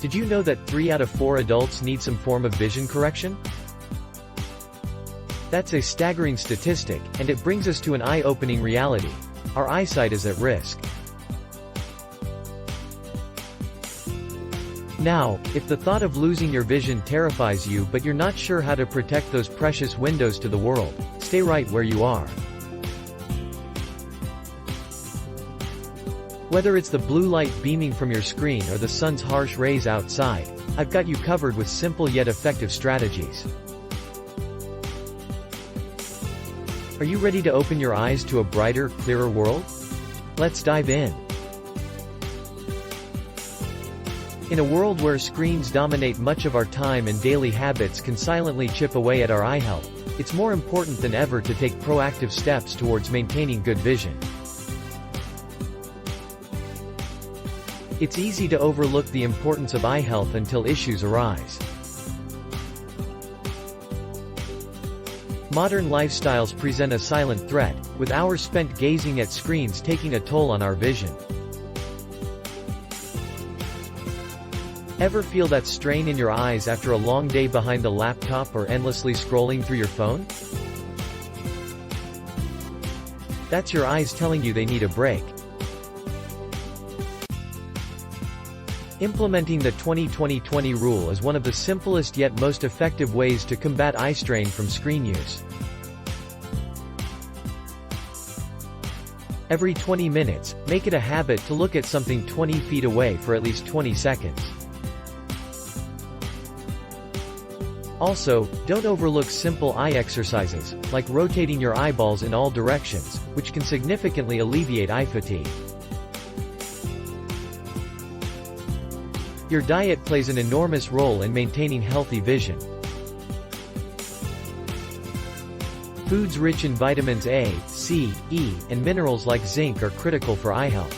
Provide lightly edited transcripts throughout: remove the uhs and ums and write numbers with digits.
Did you know that 3 out of 4 adults need some form of vision correction? That's a staggering statistic, and it brings us to an eye-opening reality. Our eyesight is at risk. Now, if the thought of losing your vision terrifies you but you're not sure how to protect those precious windows to the world, stay right where you are. Whether it's the blue light beaming from your screen or the sun's harsh rays outside, I've got you covered with simple yet effective strategies. Are you ready to open your eyes to a brighter, clearer world? Let's dive in. In a world where screens dominate much of our time and daily habits can silently chip away at our eye health, it's more important than ever to take proactive steps towards maintaining good vision. It's easy to overlook the importance of eye health until issues arise. Modern lifestyles present a silent threat, with hours spent gazing at screens taking a toll on our vision. Ever feel that strain in your eyes after a long day behind the laptop or endlessly scrolling through your phone? That's your eyes telling you they need a break. Implementing the 20-20-20 rule is one of the simplest yet most effective ways to combat eye strain from screen use. Every 20 minutes, make it a habit to look at something 20 feet away for at least 20 seconds. Also, don't overlook simple eye exercises, like rotating your eyeballs in all directions, which can significantly alleviate eye fatigue. Your diet plays an enormous role in maintaining healthy vision. Foods rich in vitamins A, C, E, and minerals like zinc are critical for eye health.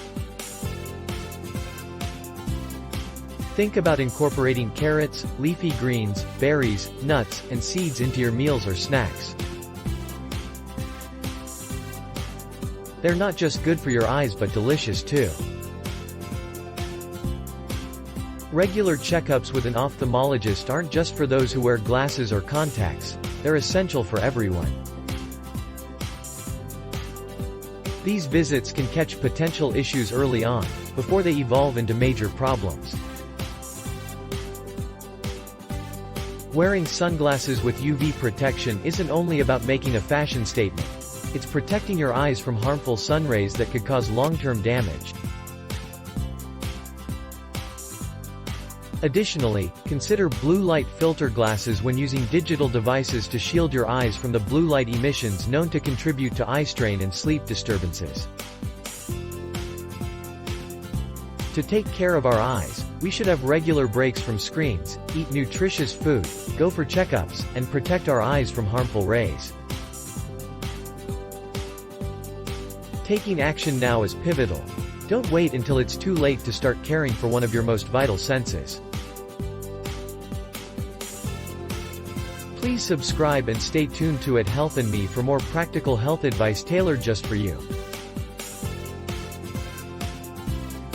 Think about incorporating carrots, leafy greens, berries, nuts, and seeds into your meals or snacks. They're not just good for your eyes but delicious too. Regular checkups with an ophthalmologist aren't just for those who wear glasses or contacts, they're essential for everyone. These visits can catch potential issues early on, before they evolve into major problems. Wearing sunglasses with UV protection isn't only about making a fashion statement. It's protecting your eyes from harmful sun rays that could cause long-term damage. Additionally, consider blue light filter glasses when using digital devices to shield your eyes from the blue light emissions known to contribute to eye strain and sleep disturbances. To take care of our eyes, we should have regular breaks from screens, eat nutritious food, go for checkups, and protect our eyes from harmful rays. Taking action now is pivotal. Don't wait until it's too late to start caring for one of your most vital senses. Please subscribe and stay tuned to Health&Me for more practical health advice tailored just for you.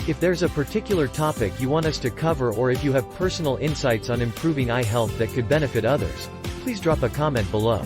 If there's a particular topic you want us to cover, or if you have personal insights on improving eye health that could benefit others, please drop a comment below.